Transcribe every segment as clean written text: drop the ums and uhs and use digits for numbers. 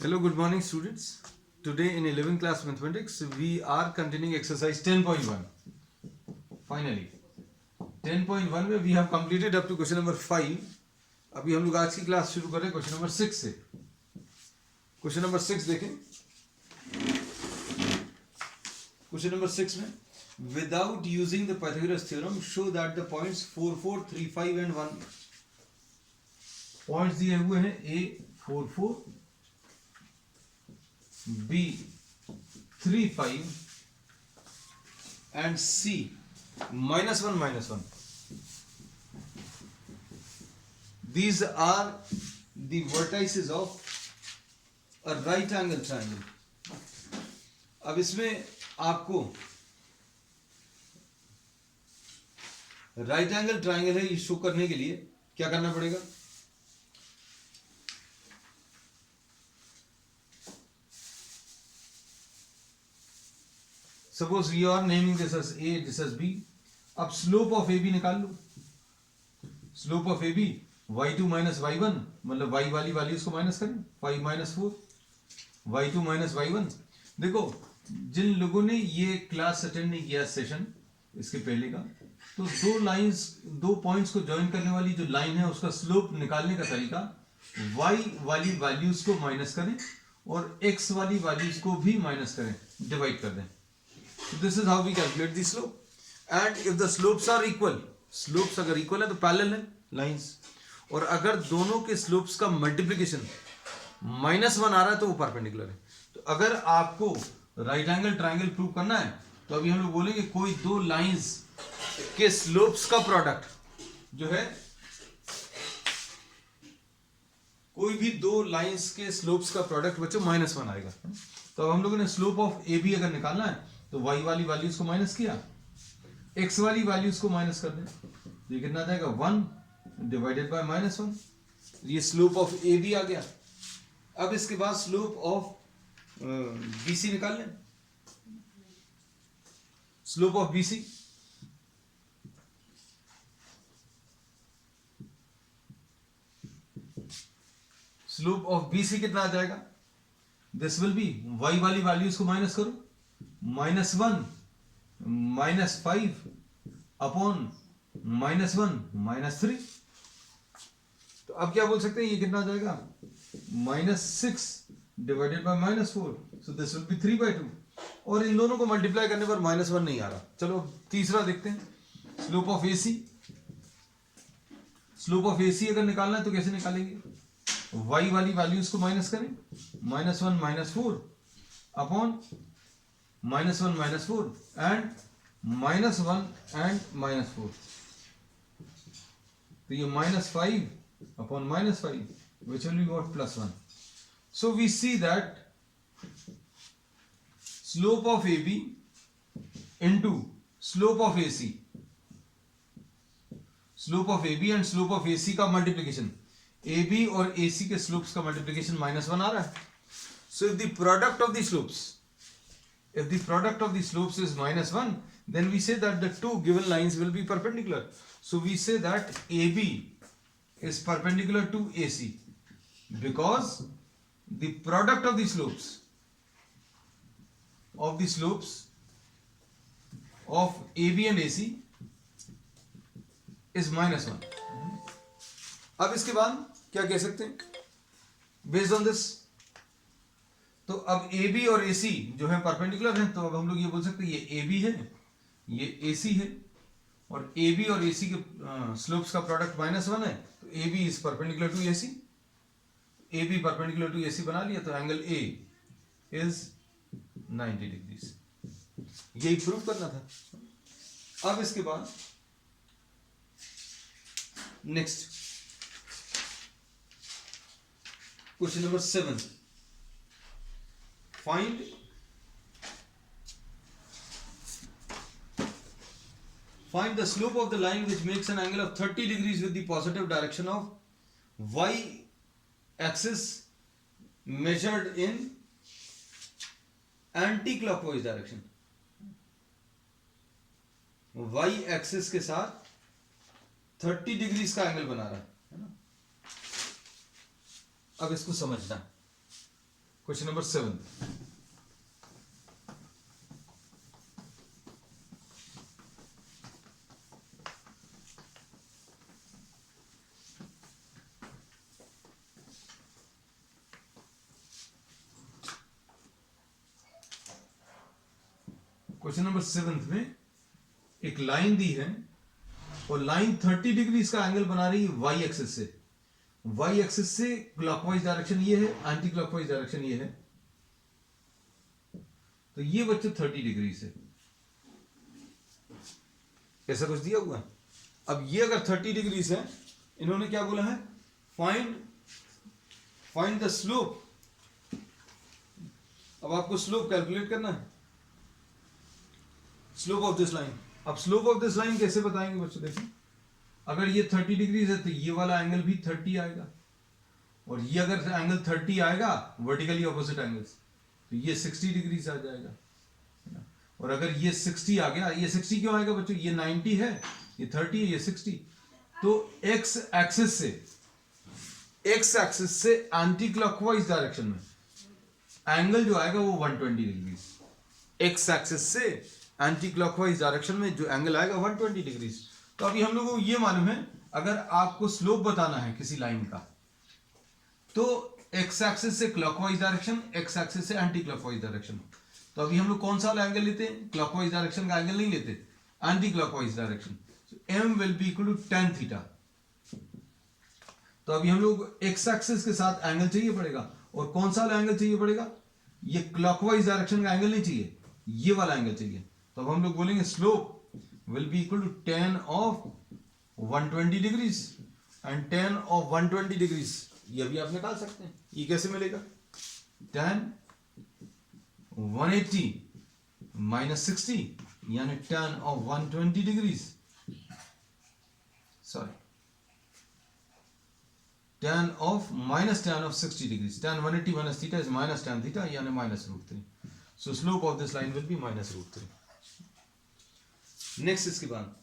Hello, good morning students. Today in 11th class mathematics we are continuing exercise 10.1. Finally 10.1 में we have completed up to question number 5. अभी हम लोग आज की class शुरू कर रहे हैं क्वेश्चन नंबर 6 से. क्वेश्चन नंबर 6 देखें. क्वेश्चन नंबर 6 में without using the Pythagoras theorem show that the points 4, 4, 3, 5 and 1 points दिए हुए हैं A 4, 4, B 3, 5 and C -1, -1. These are the vertices of a right angle triangle. अब इसमें आपको राइट एंगल ट्राइंगल है ये शो करने के लिए क्या करना पड़ेगा? Suppose we are naming this as A, this as B. अब स्लोप ऑफ AB निकाल लो. Slope of AB y2 minus y1 मतलब y वाली वैल्यूज को माइनस करें 5 minus 4 y2 minus y1. देखो जिन लोगों ने ये क्लास अटेंड नहीं किया सेशन इसके पहले का, तो दो पॉइंट्स को ज्वाइन करने वाली जो लाइन है उसका स्लोप निकालने का तरीका y वाली वैल्यूज को माइनस करें और x वाली वैल्यूज को भी माइनस करें, डिवाइड कर दें. So this is how we calculate the slope. And if the slopes are equal, slopes अगर equal है तो parallel है lines. और अगर दोनों के slopes का multiplication -1 आ रहा है तो वो perpendicular है. तो अगर आपको right angle triangle prove करना है तो अभी हम लोग बोलेंगे कोई दो lines के slopes का product जो है, कोई भी दो लाइंस के स्लोप्स का प्रोडक्ट बच्चों -1 आएगा. तो अब हम लोगों ने स्लोप ऑफ ए बी अगर निकालना है तो y वाली वैल्यूज को माइनस किया, x वाली वैल्यूज को माइनस कर दें, ये कितना आ जाएगा 1 डिवाइडेड बाय -1. ये स्लोप ऑफ ए बी आ गया. अब इसके बाद स्लोप ऑफ बी सी निकाल लें. Slope of B C slope of B C कितना आ जाएगा? दिस विल बी y वाली वैल्यूज को माइनस करो, -1 -5 अपॉन -1 -3. तो अब क्या बोल सकते हैं, ये कितना आ जाएगा -6 divided by -4. So this will B 3/2. और इन दोनों को मल्टीप्लाई करने पर -1 नहीं आ रहा. चलो तीसरा देखते हैं. Slope of A C. Slope of A C अगर निकालना है तो कैसे निकालेंगे? y वाली वैल्यूज को माइनस करें, -1 -4 अपॉन -1 -4 एंड -1 एंड -4. तो ये -5 upon -5 which will be what +1. So we see that slope of AB into slope of AC, slope of AB and slope of AC का मल्टीप्लीकेशन, AB और AC के slopes का multiplication -1 आ रहा है. So if the product of the slopes is -1, then we say that the two given lines will be perpendicular. So we say that AB is perpendicular to AC because the product of the slopes of AB and AC is -1. अब इसके बाद क्या कह सकते हैं based on this? तो अब A B और ए सी जो है परपेंडिकुलर हैं, तो अब हम लोग ये बोल सकते हैं ये ए बी है, ये ए सी है, और ए बी और ए सी के स्लोप्स का प्रोडक्ट -1 है. तो A B is perpendicular to A C. A B perpendicular to A C बना लिया तो एंगल ए इज 90 डिग्रीज. यही प्रूव करना था. अब इसके बाद next question number 7. Find the slope of the line which makes an angle of 30 degrees with the positive direction of y axis measured in anti-clockwise direction. y axis के साथ 30 degrees का angle बना रहा है ना. अब इसको समझना. Question number 7। क्वेश्चन नंबर 7 में एक लाइन दी है और लाइन 30 डिग्री का एंगल बना रही है वाई एक्सिस से। वाई एक्सिस से क्लॉकवाइज डायरेक्शन ये है, एंटी क्लॉकवाइज डायरेक्शन ये है। तो ये बच्चे 30 डिग्री से ऐसा कुछ दिया हुआ है। अब ये अगर 30 डिग्री से, इन्होंने क्या बोला है, फाइंड द स्लोप। अब आपको स्लोप कैलकुलेट करना है, स्लोप ऑफ दिस लाइन। अब स्लोप ऑफ दिस लाइन कैसे बताएंगे बच्चों? देखिए, अगर ये 30 डिग्री है तो ये वाला एंगल भी 30 आएगा, और ये अगर एंगल 30 आएगा वर्टिकली ऑपोजिट एंगल्स, तो ये 60 डिग्री से आ जाएगा। और अगर ये 60 आ गया, ये 60 क्यों आएगा बच्चों? ये 90 है, ये 30 है, ये 60। तो एक्स एक्सिस से एंटी क्लॉकवाइज डायरेक्शन में एंगल जो आएगा वो 120 डिग्री। एक्स एक्सिस से एंटी क्लॉकवाइज डायरेक्शन में जो एंगल आएगा 120 डिग्री। तो अभी हम लोगों को ये मालूम है, अगर आपको स्लोप बताना है किसी लाइन का, तो एक्स एक्सिस से क्लॉकवाइज डायरेक्शन, एक्स एक्सिस से एंटी क्लॉकवाइज डायरेक्शन। तो अभी हम लोग कौन सा वाला एंगल लेते हैं? क्लॉकवाइज डायरेक्शन का एंगल नहीं लेते, anti clockwise direction. M will be equal to tan theta. तो अभी हम लोग एक्स एक्सिस के साथ एंगल चाहिए पड़ेगा, और कौन सा वाला एंगल चाहिए पड़ेगा? ये क्लॉकवाइज डायरेक्शन का एंगल नहीं चाहिए, ये वाला एंगल चाहिए। तो अब हम लोग बोलेंगे slope will be equal to tan of 120 degrees, and tan of 120 degrees ये भी आप निकाल सकते हैं। ये कैसे मिलेगा? tan 180 माइनस 60 यानी tan of 120 degrees, sorry tan of minus tan of 60 degrees. tan 180 minus theta is minus tan theta यानी minus √3। So slope of this line will be minus √3। Next इसके बाद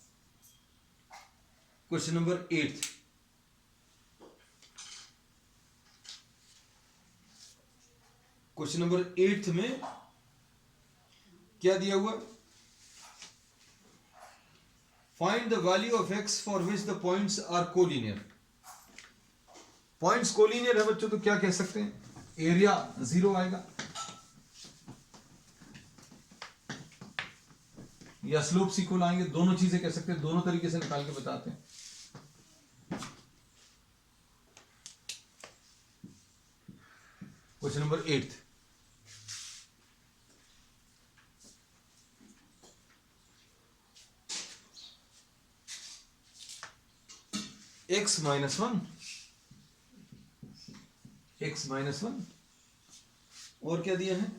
क्वेश्चन नंबर 8। क्वेश्चन नंबर 8 में क्या दिया हुआ? Find the value of x for which the points are collinear. Points collinear है बच्चों, तो क्या कह सकते हैं? एरिया 0 आएगा, या स्लोप इक्वल आएंगे। दोनों चीजें कह सकते हैं, दोनों तरीके से निकाल के बताते हैं। Question number 8। x minus 1, x minus 1, और क्या दिया है?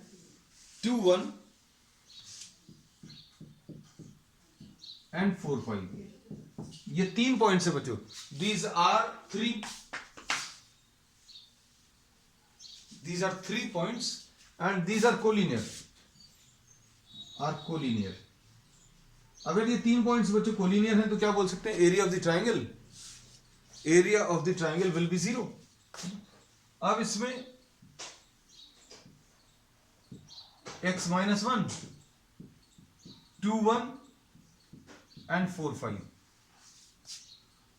2 1 एंड 4 5। ये 3 पॉइंट्स है बच्चों। These are 3 points and these are collinear, अगर ये 3 पॉइंट्स बच्चों कोलिनियर हैं तो क्या बोल सकते हैं? Area of the triangle, area of the triangle will be 0। अब इसमें x माइनस 1, 2 1 एंड 4 5।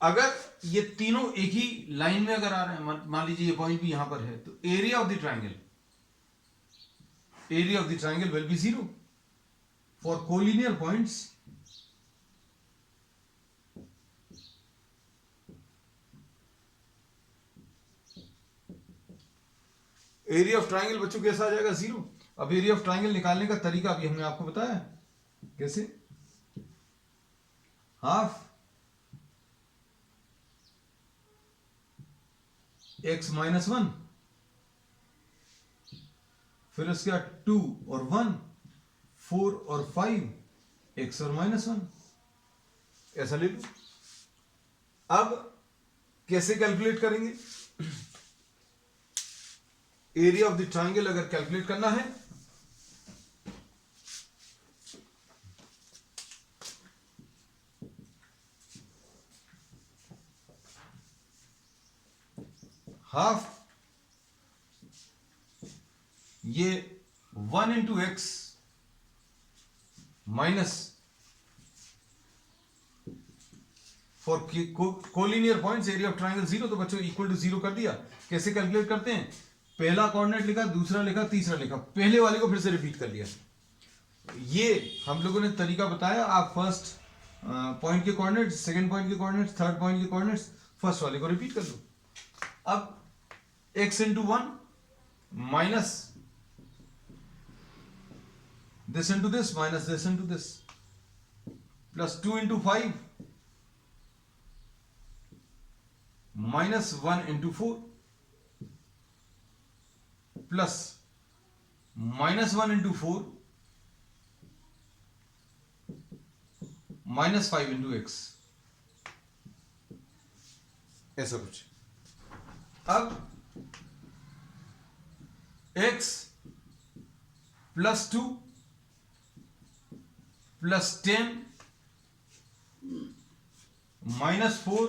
अगर ये तीनों एक ही लाइन में अगर आ रहे हैं, मान लीजिए ये पॉइंट भी यहां पर है, तो area of the triangle will be 0 for collinear points. Area of triangle बच्चों कैसा आ जाएगा? 0। अब एरिया ऑफ ट्राइंगल निकालने का तरीका भी हमने आपको बताया, कैसे? हाफ x माइनस 1, फिर उसके बाद 2 और 1, 4 और 5, x और माइनस 1, ऐसा ले लो। अब कैसे कैलकुलेट करेंगे? एरिया ऑफ द ट्राइंगल अगर कैलकुलेट करना है, हाफ ये 1 into x minus for collinear points area of triangle 0, तो बच्चों इक्वल टू 0 कर दिया। कैसे कैलकुलेट करते हैं? पहला कोऑर्डिनेट लिखा, दूसरा लिखा, तीसरा लिखा, पहले वाले को फिर से रिपीट कर लिया। ये हम लोगों ने तरीका बताया। आप फर्स्ट पॉइंट के कोऑर्डिनेट्स, सेकंड पॉइंट के कोऑर्डिनेट्स, थर्ड पॉइंट के कोऑर्डिनेट्स, फर्स्ट वाले को रिपीट कर लो। अब x into 1 minus this into this minus this into this plus 2 into 5 minus 1 into 4 plus minus 1 into 4 minus 5 into x, ऐसा कुछ। अब x plus 2 प्लस 10 माइनस 4,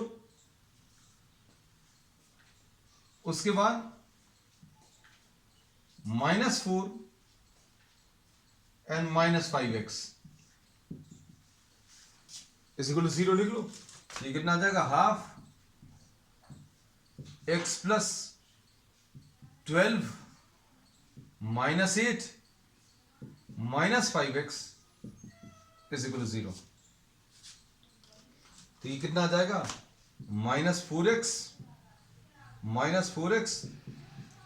उसके बाद minus 4 and minus 5x is equal to 0 लिख लो। ये कितना आ जाएगा? Half x plus 12 minus 8 minus 5x is equal to 0। तो ये कितना आ जाएगा? Minus 4x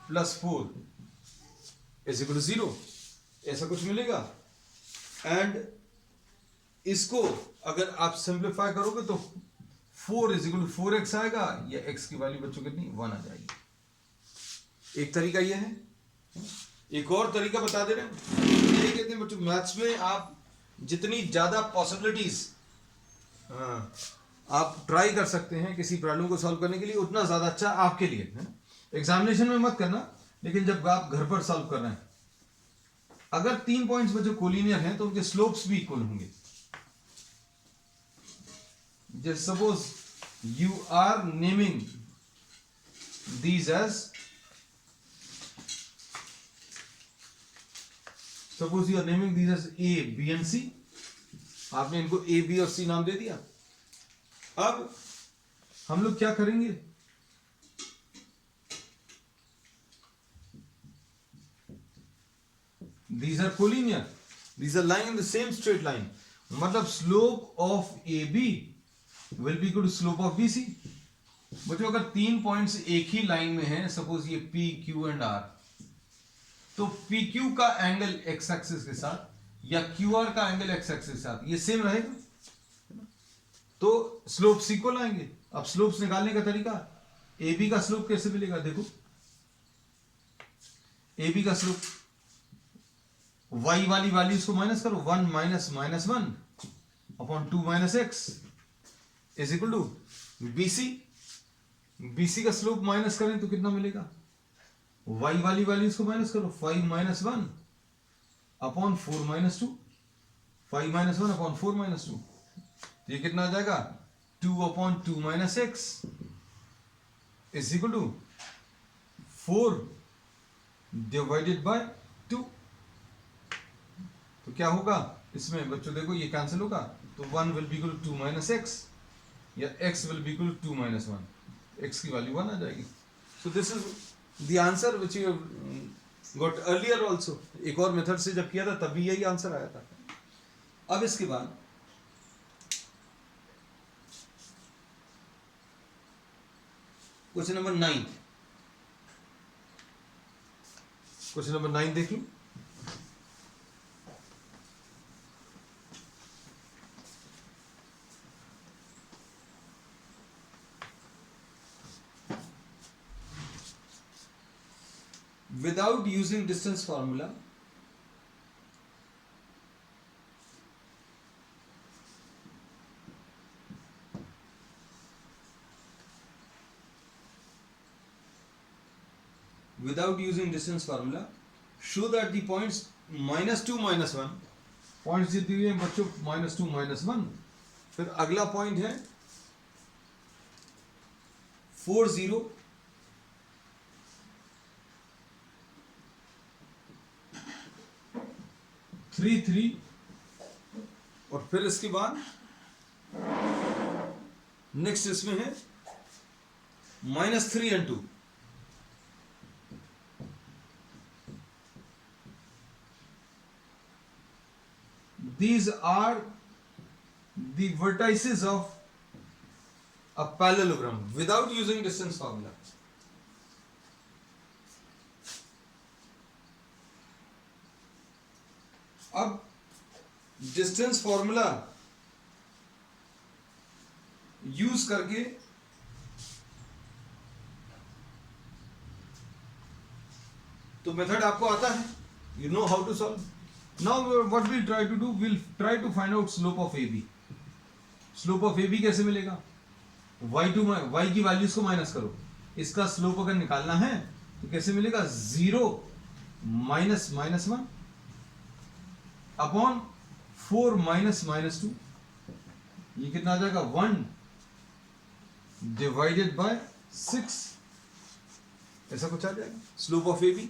plus 4 is equal to 0, ऐसा कुछ मिलेगा। एंड इसको अगर आप सिंप्लीफाई करोगे तो 4 इज इक्वल टू 4x आएगा, या x की वैल्यू बच्चों कितनी? 1 आ जाएगी। एक तरीका ये है। एक और तरीका बता दे रहे हैं। यही कहते हैं बच्चों, मैथ्स में आप जितनी ज्यादा पॉसिबिलिटीज आप ट्राई कर सकते हैं किसी प्रॉब्लम को सॉल्व करने के लिए, उतना ज्यादा अच्छा आपके लिए है। एग्जामिनेशन में मत करना, लेकिन जब आप घर पर सॉल्व कर रहे हैं, अगर 3 पॉइंट्स में जो कोलिनियर हैं तो उनके स्लोप्स भी इक्वल होंगे। Just suppose you are naming these as, suppose you are naming these as A, B and C. आपने इनको ए, बी और सी नाम दे दिया। अब हम लोग क्या करेंगे? These are collinear. These are lying in the same straight line. मतलब slope of AB will be equal to slope of BC. बच्चों अगर 3 पॉइंट्स एक ही लाइन में हैं, सपोज ये P, Q एंड R, तो PQ का एंगल x एक्सिस के साथ या QR का एंगल x एक्सिस के साथ ये सेम रहेगा, तो स्लोप C को लाएंगे। अब स्लोप्स निकालने का तरीका, AB का स्लोप कैसे मिलेगा? देखो, AB का स्लोप y वाली वैल्यूज को माइनस करो, 1 minus minus 1 upon 2 minus x is equal to BC। BC का स्लोप माइनस करें तो कितना मिलेगा? y वाली वैल्यूज को माइनस करो, 5 minus 1 upon 4 minus 2, 5 minus 1 upon 4 minus 2, तो ये कितना आ जाएगा? 2 upon 2 minus x is equal to 4 divided by 2। तो क्या होगा इसमें बच्चों? देखो ये कैंसिल होगा, तो 1 will be equal to 2 minus x, या x will be equal to 2 minus 1, x की वैल्यू 1 आ जाएगी। So this is the answer which you got earlier also. एक और मेथड से जब किया था तब भी यही आंसर आया था। अब इसके बाद क्वेश्चन नंबर 9, क्वेश्चन नंबर 9 देख लो। Without using distance formula, show that the points -2 -1, points जितने हुए हैं बच्चों -2 -1, फिर अगला पॉइंट है 4 0 3 और फिर इसके बाद नेक्स्ट इसमें है -3 and 2। These are the vertices of a parallelogram without using distance formula. अब डिस्टेंस फॉर्मूला यूज करके तो मेथड आपको आता है, you know how to solve. Now what will try to do, will try to find out slope of A B. Slope of A B कैसे मिलेगा? y की values को माइनस करो, इसका स्लोप अगर निकालना है तो कैसे मिलेगा? 0 माइनस -1 अपॉन 4 माइनस -2, ये कितना आ जाएगा? 1 डिवाइडेड बाय 6, ऐसा कुछ आ जाएगा स्लोप ऑफ ए बी।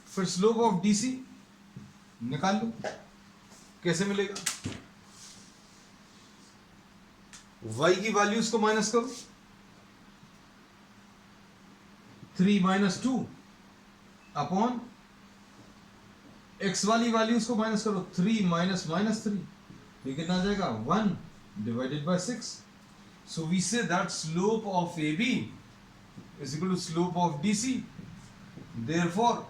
फिर स्लोप ऑफ डी सी निकाल लो, कैसे मिलेगा? y की वैल्यूज को माइनस करो, 3 माइनस 2 अपॉन x वाली वैल्यूज को माइनस करो, 3 माइनस -3, ये कितना आ जाएगा? 1 divided by 6। So we say that slope of A B is equal to slope of D C, therefore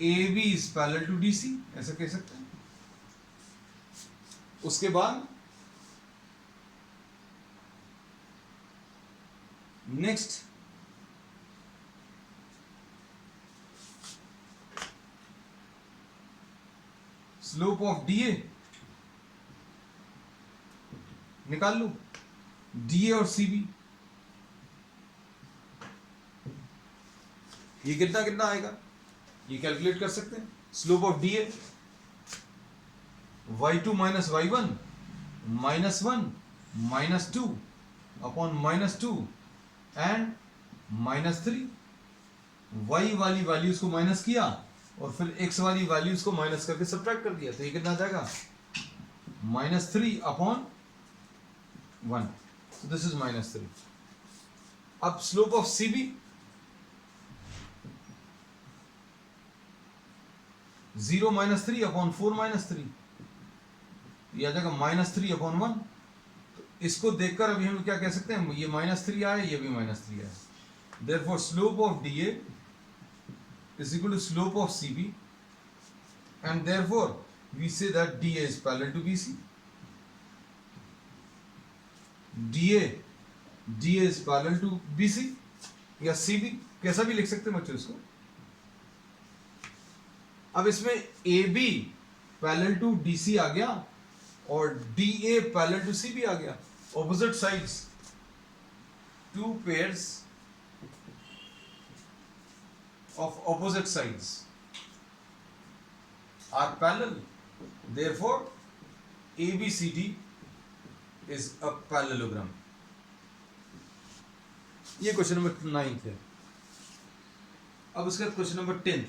A B is parallel to D C, ऐसा कह सकते हैं। उसके बाद नेक्स्ट स्लोप ऑफ डीए निकाल लो, डीए और सीबी, ये कितना कितना आएगा, ये कैलकुलेट कर सकते हैं। Slope of DA y2 minus y1 -1 -2 upon -2 and -3, y वाली वैल्यूज को माइनस किया और फिर x वाली वैल्यूज को माइनस करके सब्ट्रैक्ट कर दिया, तो ये कितना आ जाएगा? -3 अपॉन 1, so this is -3। अब slope of CB 0 minus 3 upon 4 minus 3, ये आ जाएगा -3 अपॉन 1। तो इसको देखकर अभी हम क्या कह सकते हैं? ये -3 आए, ये भी -3 आए, therefore slope of DA is equal to slope of CB and therefore we say that DA is parallel to BC। DA is parallel to BC या CB, कैसा भी लिख सकते हैं बच्चों इसको। अब इसमें AB पैरेलल टू DC आ गया और DA पैरेलल टू CB आ गया। Opposite sides, two pairs of opposite sides are parallel, therefore ABCD is a parallelogram। ये क्वेश्चन नंबर 9 है। अब उसके बाद question number 10,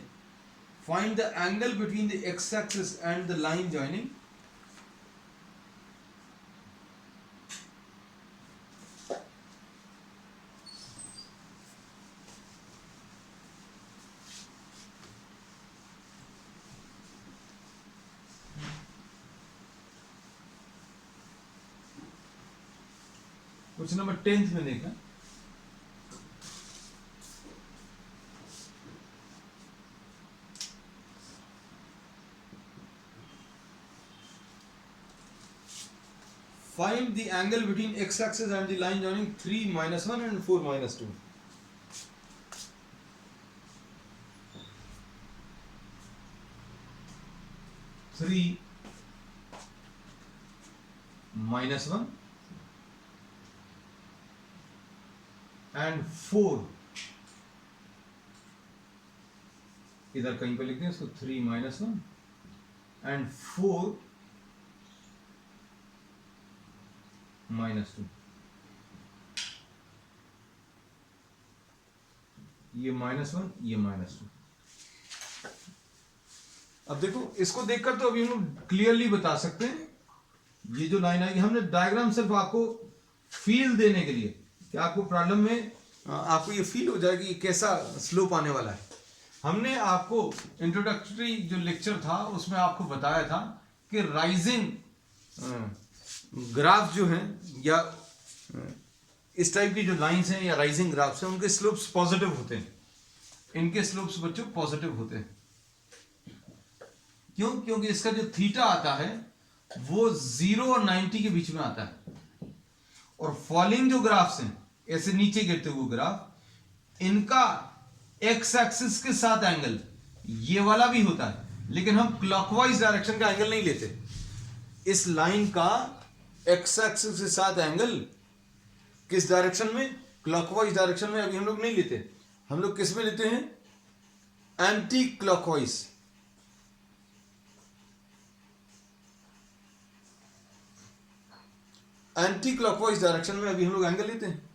find the angle between the x-axis and the line joining question number 10 में देखा, find the angle between x-axis and the line joining 3 minus 1 and 4 minus 2। Three minus 1 and 4, इधर कहीं पे लिखते हैं इसको, 3 माइनस 1 एंड 4 माइनस 2, ये -1 ये -2। अब देखो इसको देखकर तो अभी हम क्लियरली बता सकते हैं ये जो लाइन आएगी, हमने डायग्राम सिर्फ आपको फील देने के लिए कि आपको प्रॉब्लम में आपको ये फील हो जाएगी कि कैसा स्लोप आने वाला है। हमने आपको इंट्रोडक्टरी जो लेक्चर था उसमें आपको बताया था कि राइजिंग ग्राफ जो हैं या इस टाइप की जो लाइंस हैं या राइजिंग ग्राफ्स हैं उनके स्लोप्स पॉजिटिव होते हैं, इनके स्लोप्स बच्चों पॉजिटिव होते हैं। क्यों? क्योंकि इसका जो थीटा आता है वो 0 और 90 के बीच में आता है, और फॉलिंग जो ग्राफ्स हैं ऐसे नीचे गिरते हुए ग्राफ, इनका एक्स एक्सिस के साथ एंगल ये वाला भी होता है, लेकिन हम क्लॉकवाइज डायरेक्शन का एंगल नहीं लेते। इस लाइन का एक्स एक्सिस के साथ एंगल किस डायरेक्शन में? क्लॉकवाइज डायरेक्शन में अभी हम लोग नहीं लेते, हम लोग किस में लेते हैं? Anti clockwise. Anti clockwise direction में अभी हम लोग एंगल लेते हैं।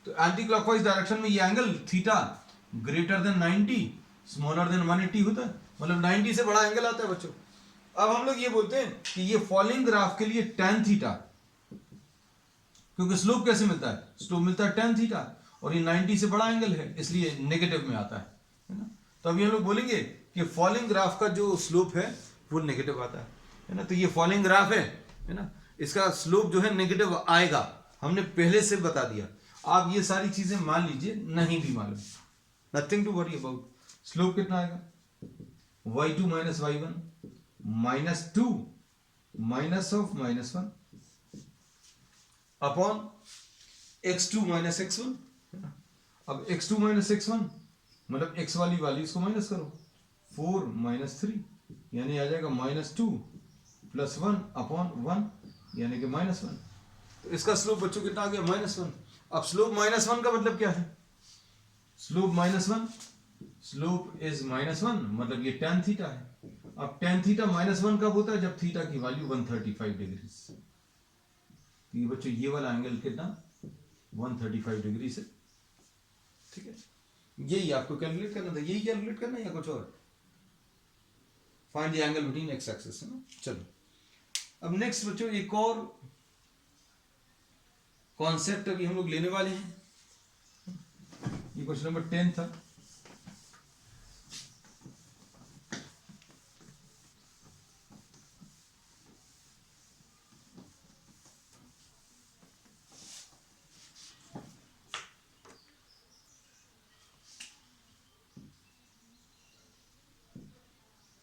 तो एंटी क्लॉकवाइज डायरेक्शन में ये angle theta greater than 90 smaller than 180 होता है, मतलब 90 से बड़ा एंगल आता है बच्चों। अब हम लोग ये बोलते हैं कि ये फॉलिंग ग्राफ के लिए tan थीटा, क्योंकि स्लोप कैसे मिलता है? स्लोप मिलता है tan थीटा, और ये 90 से बड़ा एंगल है इसलिए नेगेटिव में आता है ना। तो अभी हम लोग बोलेंगे कि फॉलिंग ग्राफ का जो स्लोप है वो नेगेटिव आता है ना। तो ये फॉलिंग ग्राफ है ना, इसका स्लोप जो है नेगेटिव आएगा, हमने पहले से बता दिया। आप ये सारी चीजें मान लीजिए नहीं भी मालूम, nothing to worry about. Slope कितना आएगा? y2 minus y1 minus 2 minus of -1 upon x2 minus x1। अब x2 माइनस x1 मतलब x वाली वैल्यूज को माइनस करो, 4 माइनस 3 यानी आ जाएगा -2 प्लस 1 अपॉन 1 यानी कि -1। तो इसका स्लोप बच्चों कितना आ गया? -1। अब स्लोप -1 का मतलब क्या है? स्लोप -1, स्लोप इज -1 मतलब ये tan थीटा है। अब tan थीटा -1 कब होता है? जब थीटा की वैल्यू 135 डिग्री। तो ये बच्चों ये वाला एंगल कितना? 135 डिग्री से, ठीक है। यही आपको कैलकुलेट करना था, यही कैलकुलेट करना है या कुछ और? Find the angle between x axis, है ना। चलो अब नेक्स्ट बच्चों एक और कॉन्सेप्ट अभी हम लोग लेने वाले हैं। ये क्वेश्चन नंबर 10 था।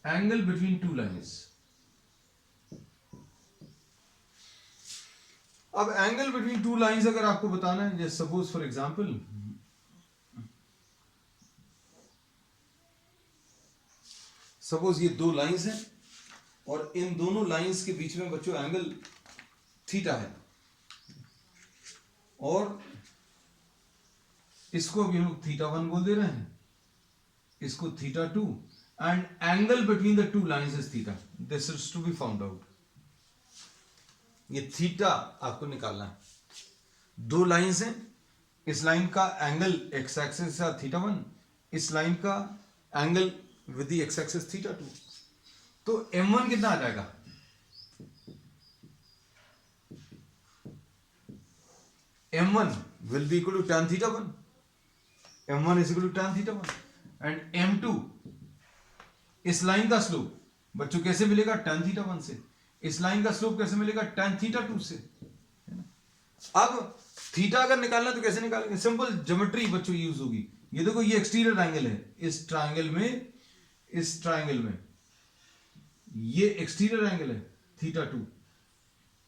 Angle between two lines. अब एंगल बिटवीन टू लाइन्स अगर आपको बताना है, जैसे सपोज फॉर एग्जांपल सपोज ये दो लाइन्स हैं और इन दोनों लाइन्स के बीच में बच्चों एंगल थीटा है, और इसको अभी हम लोग θ1 बोल दे रहे हैं, इसको θ2, and angle between the two lines is theta. This is to be found out. ये थीटा आपको निकालना है। दो लाइन्स हैं, इस लाइन का एंगल एक्स एक्सिस के साथ θ1, इस लाइन का angle with the x axis θ2। तो m1 कितना आ जाएगा? m1 will be equal to tan θ1, m1 is equal to tan θ1, and m2 इस लाइन का स्लोप बच्चों कैसे मिलेगा? tan θ1 से। इस लाइन का स्लोप कैसे मिलेगा? tan θ2 से, है ना। अब थीटा अगर निकालना तो कैसे निकालेंगे? सिंपल ज्योमेट्री बच्चों यूज होगी। ये देखो ये एक्सटीरियर एंगल है, इस ट्रायंगल में ये एक्सटीरियर एंगल है θ2,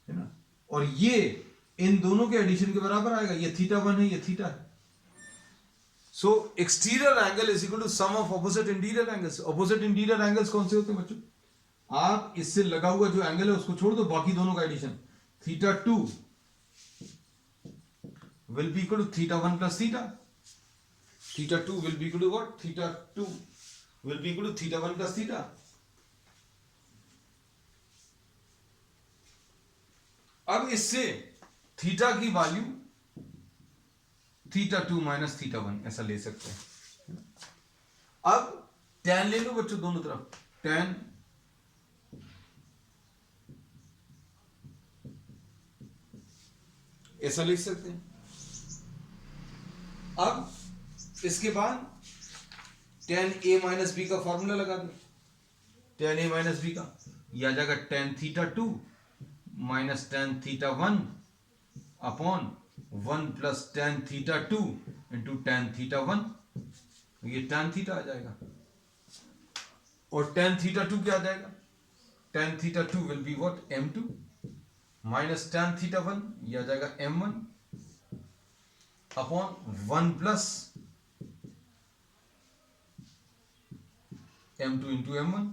है ना, और ये इन दोनों के एडिशन के बराबर आएगा। ये θ1 है, ये थीटा है। So exterior angle is equal to sum of opposite interior angles. Opposite interior angles कौन से होते हैं बच्चों? आप इससे लगा हुआ जो एंगल है उसको छोड़ दो, बाकी दोनों का addition. θ2 will be equal to θ1 plus θ. θ2 will be equal to what? θ2 will be equal to θ1 plus θ. अब इससे थीटा की वैल्यू θ2 माइनस θ1 ऐसा ले सकते हैं। अब tan ले लो बच्चों दोनों तरफ, tan ऐसा लिख सकते हैं। अब इसके बाद tan a माइनस बी का फॉर्मूला लगा दो, tan a माइनस बी का, यह आ जाएगा tan θ2 minus tan θ1 upon 1 plus tan θ2 into tan θ1, ये tan θ आ जाएगा। और tan θ2 क्या आ जाएगा, tan θ2 will be what, m2 minus tan θ1, ये आ जाएगा m1 upon 1 plus m2 into m1।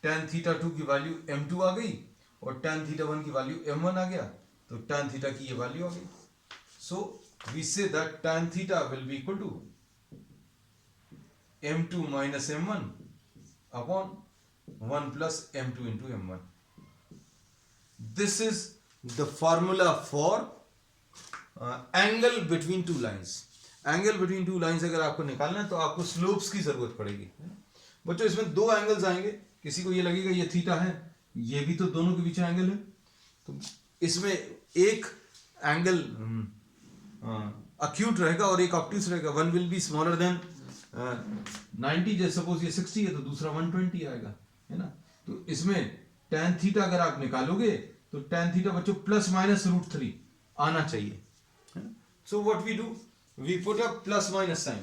tan θ2 की वैल्यू m2 आ गई और tan θ1 की वैल्यू m1 आ गया, तो tan θ की ये वैल्यू आ गई। So we say that tan θ will be equal to m2 minus m1 upon 1 plus m2 into m1। This is the formula for angle between two lines. Angle between two lines अगर आपको निकालना है तो आपको slopes की जरूरत पड़ेगी। बच्चों इसमें दो एंगल्स आएंगे, किसी को ये लगेगा ये थीटा है, ये भी तो दोनों के बीच एंगल है, तो इसमें एक एंगल अक्यूट रहेगा और एक ऑब्ट्यूस रहेगा। One will be smaller than 90, जैसे सपोज ये 60 है तो दूसरा 120 आएगा, है ना। तो इसमें tan थीटा अगर आप निकालोगे तो tan थीटा बच्चों प्लस माइनस √3 आना चाहिए। So what we do, we put a plus minus sign.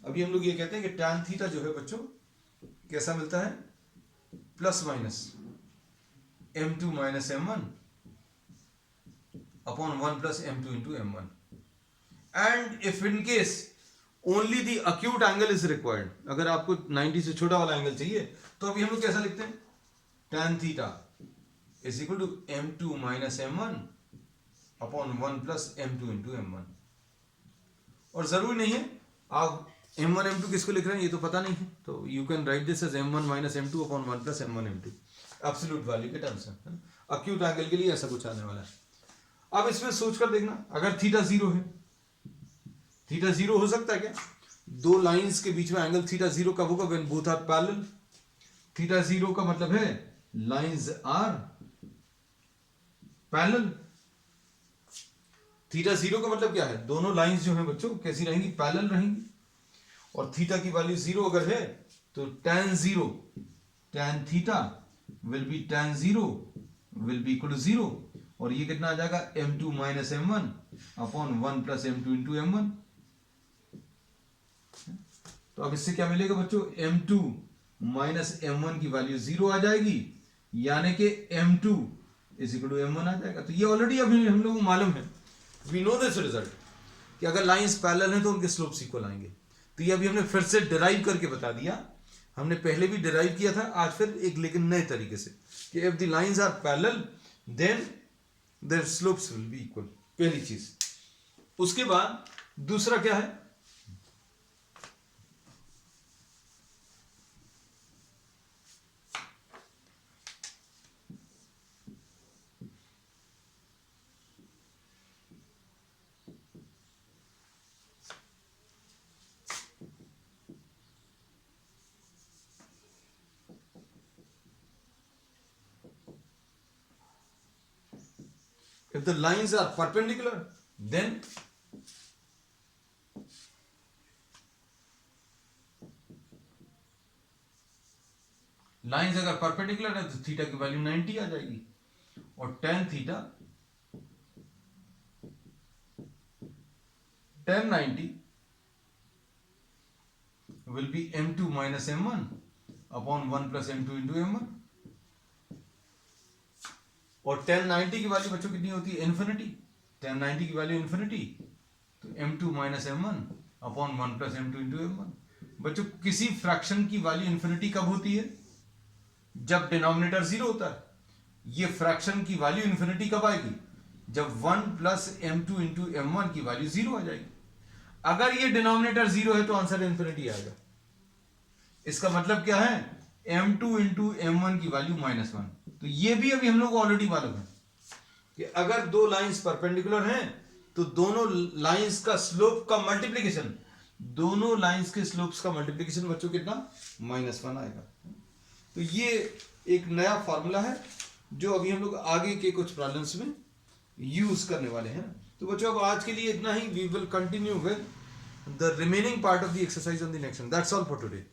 अभी हम लोग ये कहते हैं कि tan थीटा जो है बच्चों कैसा मिलता है, plus minus m2 minus m1 upon 1 plus m2 into m1। And if in case only the acute angle is required, अगर आपको 90 से छोटा वाला एंगल चाहिए तो अभी हम लोग कैसा लिखते हैं, tan theta is equal to m2 minus m1 upon 1 plus m2 into m1। और जरूरी नहीं है आप m1 m2 किसको लिख रहे हैं ये तो पता नहीं है, तो you can write this as m1 minus m2 upon 1 plus m1 m2 absolute value के टर्म्स में। अक्यूट एंगल के लिए ऐसा कुछ आने वाला है। अब इसमें सोचकर देखना, अगर थीटा 0 है, थीटा 0 हो सकता है क्या, दो लाइंस के बीच में एंगल थीटा 0 कब होगा, when both are parallel. Theta 0 का मतलब है लाइंस आर पैरेलल। थीटा 0 का मतलब क्या है, दोनों लाइंस जो हैं बच्चों कैसी रहेंगी, पैरेलल रहेंगी। और थीटा की वैल्यू 0 अगर है तो tan 0 tan theta will be tan 0 will be equal to 0, और ये कितना आ जाएगा m2 minus m1 upon 1 plus m2 into m1। तो अब इससे क्या मिलेगा बच्चों, m2 माइनस m1 की वैल्यू 0 आ जाएगी, यानी कि m2 is equal to m1 आ जाएगा। तो ये ऑलरेडी अभी हम लोगों को मालूम है, वी नो दिस रिजल्ट, कि अगर लाइंस पैरेलल हैं तो उनके स्लोप्स इक्वल आएंगे। तो ये अभी हमने फिर से डिराइव करके बता दिया, हमने पहले भी डिराइव किया था, आज फिर एक लेकिन नए तरीके से, कि if the lines are parallel then their slopes will be equal, पहली चीज। उसके बाद दूसरा क्या है, if the lines are perpendicular then lines अगर परपेंडिकुलर है तो थीटा की वैल्यू 90 आ जाएगी, और tan theta tan 90 will be m2 minus m1 upon 1 plus m2 into m1। और tan 90 की वैल्यू बच्चों कितनी होती है, इन्फिनिटी। tan 90 की वैल्यू इन्फिनिटी, तो m2 minus m1 upon 1 plus m2 into m1। बच्चों किसी फ्रैक्शन की वैल्यू इन्फिनिटी कब होती है, जब डिनोमिनेटर 0 होता है। ये फ्रैक्शन की वैल्यू इन्फिनिटी कब आएगी, जब 1 प्लस m2 इंटू m1 की वैल्यू 0 आ जाएगी। अगर ये डिनोमिनेटर 0 है तो आंसर इन्फिनिटी आएगा। इसका मतलब क्या है, m2 इंटू m1 की वैल्यू -1। तो ये भी अभी हम लोग को ऑलरेडी मालूम है कि अगर दो लाइंस परपेंडिकुलर हैं तो दोनों लाइंस का स्लोप का मल्टीप्लीकेशन, दोनों लाइंस के स्लोप्स का मल्टीप्लीकेशन बच्चों कितना, -1 आएगा। तो ये एक नया फॉर्मूला है जो अभी हम लोग आगे के कुछ प्रॉब्लम्स में यूज करने वाले हैं। तो बच्चों अब आज के लिए इतना ही। We will continue with the remaining part of the exercise on the next one. That's all for today.